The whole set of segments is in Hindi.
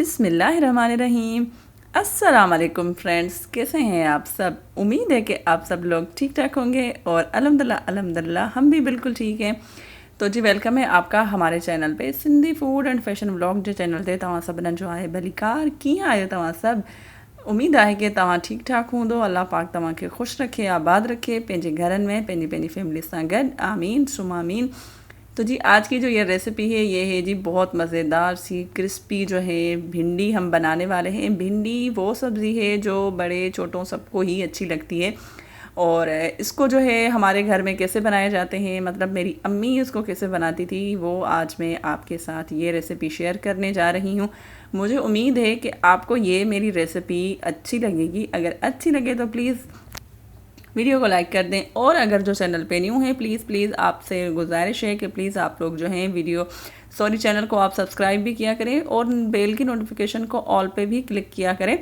बिस्मिल्लाहिर्रहमानिर्रहीम। अस्सलाम वालेकुम फ्रेंड्स, कैसे हैं आप सब। उम्मीद है कि आप सब लोग ठीक ठाक होंगे और अल्हम्दुलिल्लाह हम भी बिल्कुल ठीक हैं। तो जी वेलकम है आपका हमारे चैनल पे Sindhi food and fashion vlog जो चैनल ते तव्हां सभिनीनि जो आहे भलीकार। कीअं आहियो तव्हां सब। उम्मीद आहे कि तव्हां ठीक ठाक हूंदो। अल्लाह पाक तव्हांखे ख़ुशि रखे, आबाद रखे पंहिंजे घरनि में पंहिंजी फैमिली सां गॾु। आमीन सुम आमीन। तो जी आज की जो ये रेसिपी है ये है जी बहुत मज़ेदार सी क्रिस्पी जो है भिंडी हम बनाने वाले हैं। भिंडी वो सब्ज़ी है जो बड़े छोटों सबको ही अच्छी लगती है और इसको जो है हमारे घर में कैसे बनाए जाते हैं, मतलब मेरी अम्मी इसको कैसे बनाती थी, वो आज मैं आपके साथ ये रेसिपी शेयर करने जा रही हूँ। मुझे उम्मीद है कि आपको ये मेरी रेसिपी अच्छी लगेगी। अगर अच्छी लगे तो प्लीज़ वीडियो को लाइक कर दें और अगर जो चैनल पे न्यू है प्लीज़ आपसे गुजारिश है कि प्लीज़ आप लोग जो हैं चैनल को आप सब्सक्राइब भी किया करें और बेल की नोटिफिकेशन को ऑल पे भी क्लिक किया करें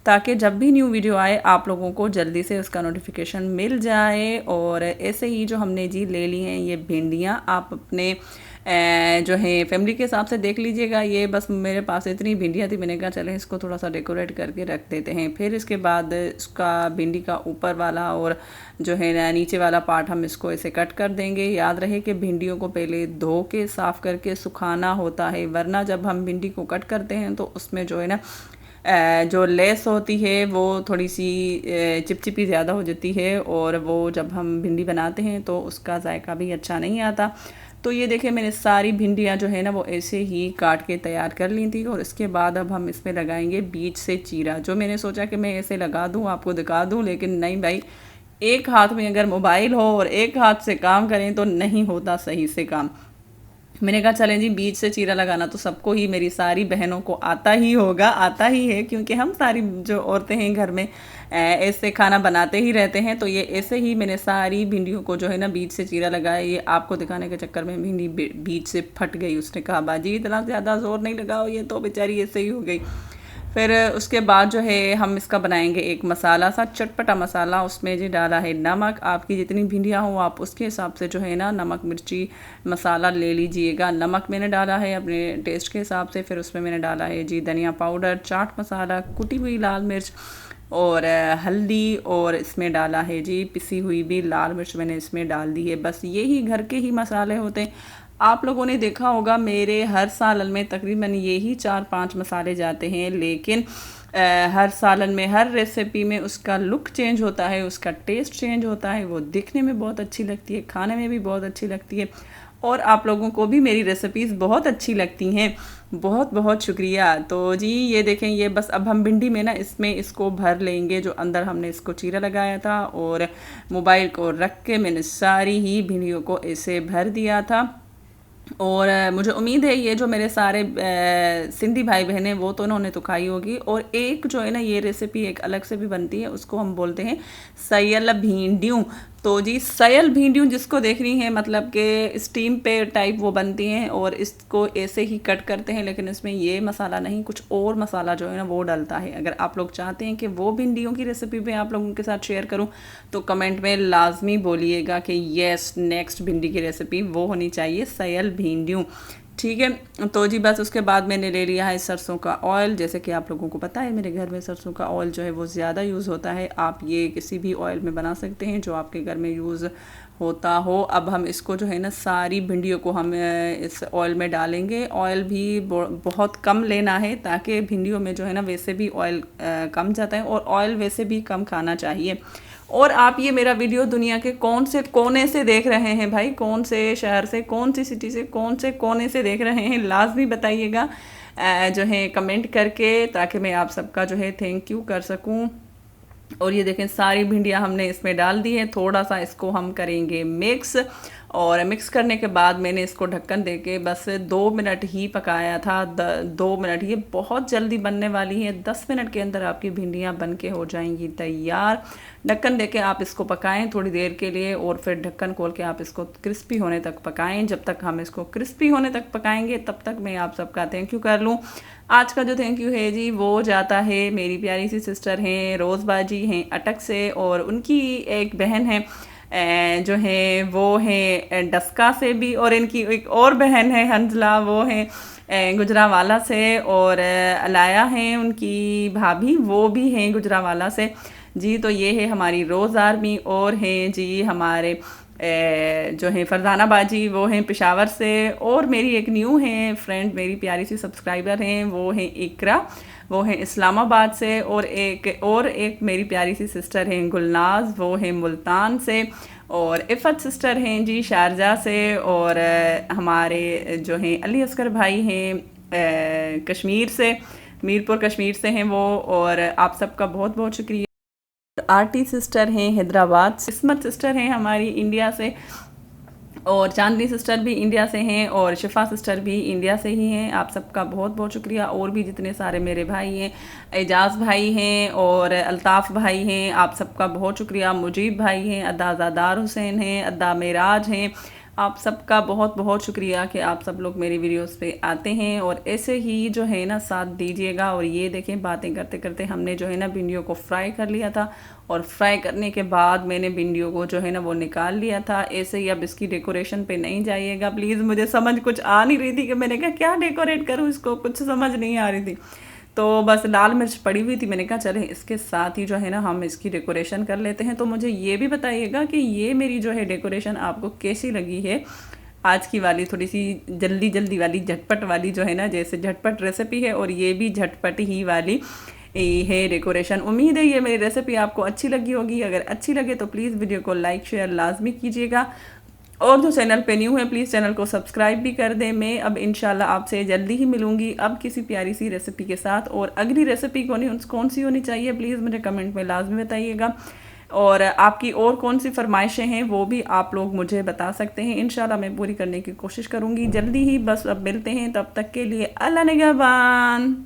ताकि जब भी न्यू वीडियो आए आप लोगों को जल्दी से उसका नोटिफिकेशन मिल जाए। और ऐसे ही जो हमने जी ले ली हैं ये भिंडियाँ, आप अपने जो है फैमिली के हिसाब से देख लीजिएगा। ये बस मेरे पास इतनी भिंडियाँ थी, मैंने कहा चलें इसको थोड़ा सा डेकोरेट करके रख देते हैं। फिर इसके बाद इसका भिंडी का ऊपर वाला और जो है ना नीचे वाला पार्ट हम इसको ऐसे कट कर देंगे। याद रहे कि भिंडियों को पहले धो के साफ़ करके सुखाना होता है, वरना जब हम भिंडी को कट करते हैं तो उसमें जो है ना जो लेस होती है वो थोड़ी सी चिपचिपी ज़्यादा हो जाती है और वो जब हम भिंडी बनाते हैं तो उसका जायका भी अच्छा नहीं आता। तो ये देखिए मैंने सारी भिंडियाँ जो है ना वो ऐसे ही काट के तैयार कर ली थी और इसके बाद अब हम इसमें लगाएंगे बीच से चीरा। जो मैंने सोचा कि मैं ऐसे लगा दूँ आपको दिखा दूँ, लेकिन नहीं भाई, एक हाथ में अगर मोबाइल हो और एक हाथ से काम करें तो नहीं होता सही से काम। मैंने कहा चलें जी बीच से चीरा लगाना तो सबको ही, मेरी सारी बहनों को आता ही होगा, आता ही है, क्योंकि हम सारी जो औरतें हैं घर में ऐसे खाना बनाते ही रहते हैं। तो ये ऐसे ही मैंने सारी भिंडियों को जो है ना बीच से चीरा लगाया। ये आपको दिखाने के चक्कर में भिंडी बीच से फट गई। उसने कहा बाजी इतना ज़्यादा जोर नहीं लगाओ, ये तो बेचारी ऐसे ही हो गई। फिर उसके बाद जो है हम इसका बनाएंगे एक मसाला सा, चटपटा मसाला। उसमें जी डाला है नमक। आपकी जितनी भिंडियाँ हो आप उसके हिसाब से जो है ना नमक मिर्ची मसाला ले लीजिएगा। नमक मैंने डाला है अपने टेस्ट के हिसाब से। फिर उसमें मैंने डाला है जी धनिया पाउडर, चाट मसाला, कुटी हुई लाल मिर्च और हल्दी, और इसमें डाला है जी पिसी हुई भी लाल मिर्च मैंने इसमें डाल दी है। बस यही घर के ही मसाले होते हैं। आप लोगों ने देखा होगा मेरे हर सालन में तकरीबन यही 4-5 मसाले जाते हैं, लेकिन हर सालन में हर रेसिपी में उसका लुक चेंज होता है, उसका टेस्ट चेंज होता है। वो दिखने में बहुत अच्छी लगती है, खाने में भी बहुत अच्छी लगती है और आप लोगों को भी मेरी रेसिपीज़ बहुत अच्छी लगती हैं। बहुत बहुत शुक्रिया। तो जी ये देखें, ये बस अब हम भिंडी में ना इसमें इसको भर लेंगे जो अंदर हमने इसको चीरा लगाया था। और मोबाइल को रख के मैंने सारी ही भिंडियों को ऐसे भर दिया था। और मुझे उम्मीद है ये जो मेरे सारे सिंधी भाई बहन हैं वो तो उन्होंने तो खाई होगी। और एक जो है ना ये रेसिपी एक अलग से भी बनती है, उसको हम बोलते हैं सयल भिंडियों। तो जी सयल भिंडियों जिसको देख रही हैं, मतलब कि स्टीम पे टाइप वो बनती हैं और इसको ऐसे ही कट करते हैं, लेकिन इसमें ये मसाला नहीं, कुछ और मसाला जो है ना वो डलता है। अगर आप लोग चाहते हैं कि वो भिंडियों की रेसिपी मैं आप लोगों के साथ शेयर करूं तो कमेंट में लाजमी बोलिएगा कि येस नेक्स्ट भिंडी की रेसिपी वो होनी चाहिए सयल भिंडियों। ठीक है। तो जी बस उसके बाद मैंने ले लिया है सरसों का ऑयल। जैसे कि आप लोगों को पता है मेरे घर में सरसों का ऑयल जो है वो ज़्यादा यूज़ होता है। आप ये किसी भी ऑयल में बना सकते हैं जो आपके घर में यूज़ होता हो। अब हम इसको जो है ना सारी भिंडियों को हम इस ऑयल में डालेंगे। ऑयल भी बहुत कम लेना है ताकि भिंडियों में जो है ना वैसे भी ऑयल कम जाता है और ऑयल वैसे भी कम खाना चाहिए। और आप ये मेरा वीडियो दुनिया के कौन से कोने से देख रहे हैं भाई, कौन से शहर से, कौन सी सिटी से, कौन से कोने से देख रहे हैं, लाजमी बताइएगा जो है कमेंट करके, ताकि मैं आप सबका जो है थैंक यू कर सकूं। और ये देखें सारी भिंडियाँ हमने इसमें डाल दी है। थोड़ा सा इसको हम करेंगे मिक्स, और मिक्स करने के बाद मैंने इसको ढक्कन देके बस 2 मिनट ही पकाया था। 2 मिनट, ये बहुत जल्दी बनने वाली है। 10 मिनट के अंदर आपकी भिंडियाँ बन के हो जाएंगी तैयार। ढक्कन देके आप इसको पकाएं थोड़ी देर के लिए और फिर ढक्कन खोल के आप इसको क्रिस्पी होने तक पकाएं। जब तक हम इसको क्रिस्पी होने तक पकाएंगे तब तक मैं आप सबका थैंक यू कर लूँ। आज का जो थैंक यू है जी वो जाता है मेरी प्यारी सी सिस्टर हैं रोज़बाजी हैं अटक से, और उनकी एक बहन है जो है वो है डस्का से भी, और इनकी एक और बहन है हंजला, वो है गुजरावाला से, और अलाया हैं उनकी भाभी, वो भी हैं गुजरावाला से जी। तो ये है हमारी रोज़ आर्मी, और हैं जी हमारे जो हैं फरजाना बाजी, वो हैं पेशावर से, और मेरी एक न्यू है फ्रेंड, मेरी प्यारी सी सब्सक्राइबर हैं, वो हैं इकरा, वो हैं इस्लामाबाद से, और एक मेरी प्यारी सी सिस्टर हैं गुलनाज, वो हैं मुल्तान से, और इफ़त सिस्टर हैं जी शारजा से, और हमारे जो हैं अली असगर भाई हैं कश्मीर से, मीरपुर कश्मीर से हैं वो, और आप सबका बहुत बहुत शुक्रिया। आरती सिस्टर हैं हैदराबाद, किस्मत सिस्टर हैं हमारी इंडिया से, और चांदनी सिस्टर भी इंडिया से हैं, और शिफा सिस्टर भी इंडिया से ही हैं। आप सबका बहुत बहुत शुक्रिया। और भी जितने सारे मेरे भाई हैं, एजाज़ भाई हैं और अल्ताफ़ भाई हैं, आप सबका बहुत शुक्रिया। मुजीब भाई हैं, अद्दा ज़ादार हुसैन हैं, अद्दा मेराज हैं, आप सबका बहुत बहुत शुक्रिया कि आप सब लोग मेरी वीडियोस पे आते हैं और ऐसे ही जो है ना साथ दीजिएगा। और ये देखें, बातें करते करते हमने जो है ना भिंडियों को फ्राई कर लिया था, और फ्राई करने के बाद मैंने भिंडियों को जो है ना वो निकाल लिया था। ऐसे ही अब इसकी डेकोरेशन पे नहीं जाइएगा प्लीज़। मुझे समझ कुछ आ नहीं रही थी कि मैंने कहा क्या डेकोरेट करूँ इसको, कुछ समझ नहीं आ रही थी। तो बस लाल मिर्च पड़ी हुई थी, मैंने कहा चले इसके साथ ही जो है ना हम इसकी डेकोरेशन कर लेते हैं। तो मुझे ये भी बताइएगा कि ये मेरी जो है डेकोरेशन आपको कैसी लगी है। आज की वाली थोड़ी सी जल्दी जल्दी वाली, झटपट वाली जो है ना, जैसे झटपट रेसिपी है, और ये भी झटपट ही वाली है डेकोरेशन। उम्मीद है ये मेरी रेसिपी आपको अच्छी लगी होगी। अगर अच्छी लगे तो प्लीज़ वीडियो को लाइक शेयर लाजमी कीजिएगा, और जो चैनल पे न्यू है प्लीज़ चैनल को सब्सक्राइब भी कर दें। मैं अब इंशाल्लाह आपसे जल्दी ही मिलूंगी अब किसी प्यारी सी रेसिपी के साथ। और अगली रेसिपी कौन सी होनी चाहिए प्लीज़ मुझे कमेंट में लाजमी बताइएगा, और आपकी और कौन सी फरमाइशें हैं वो भी आप लोग मुझे बता सकते हैं। इंशाल्लाह मैं पूरी करने की कोशिश करूँगी जल्दी ही। बस अब मिलते हैं, तब तक के लिए अल्लाह निगहबान।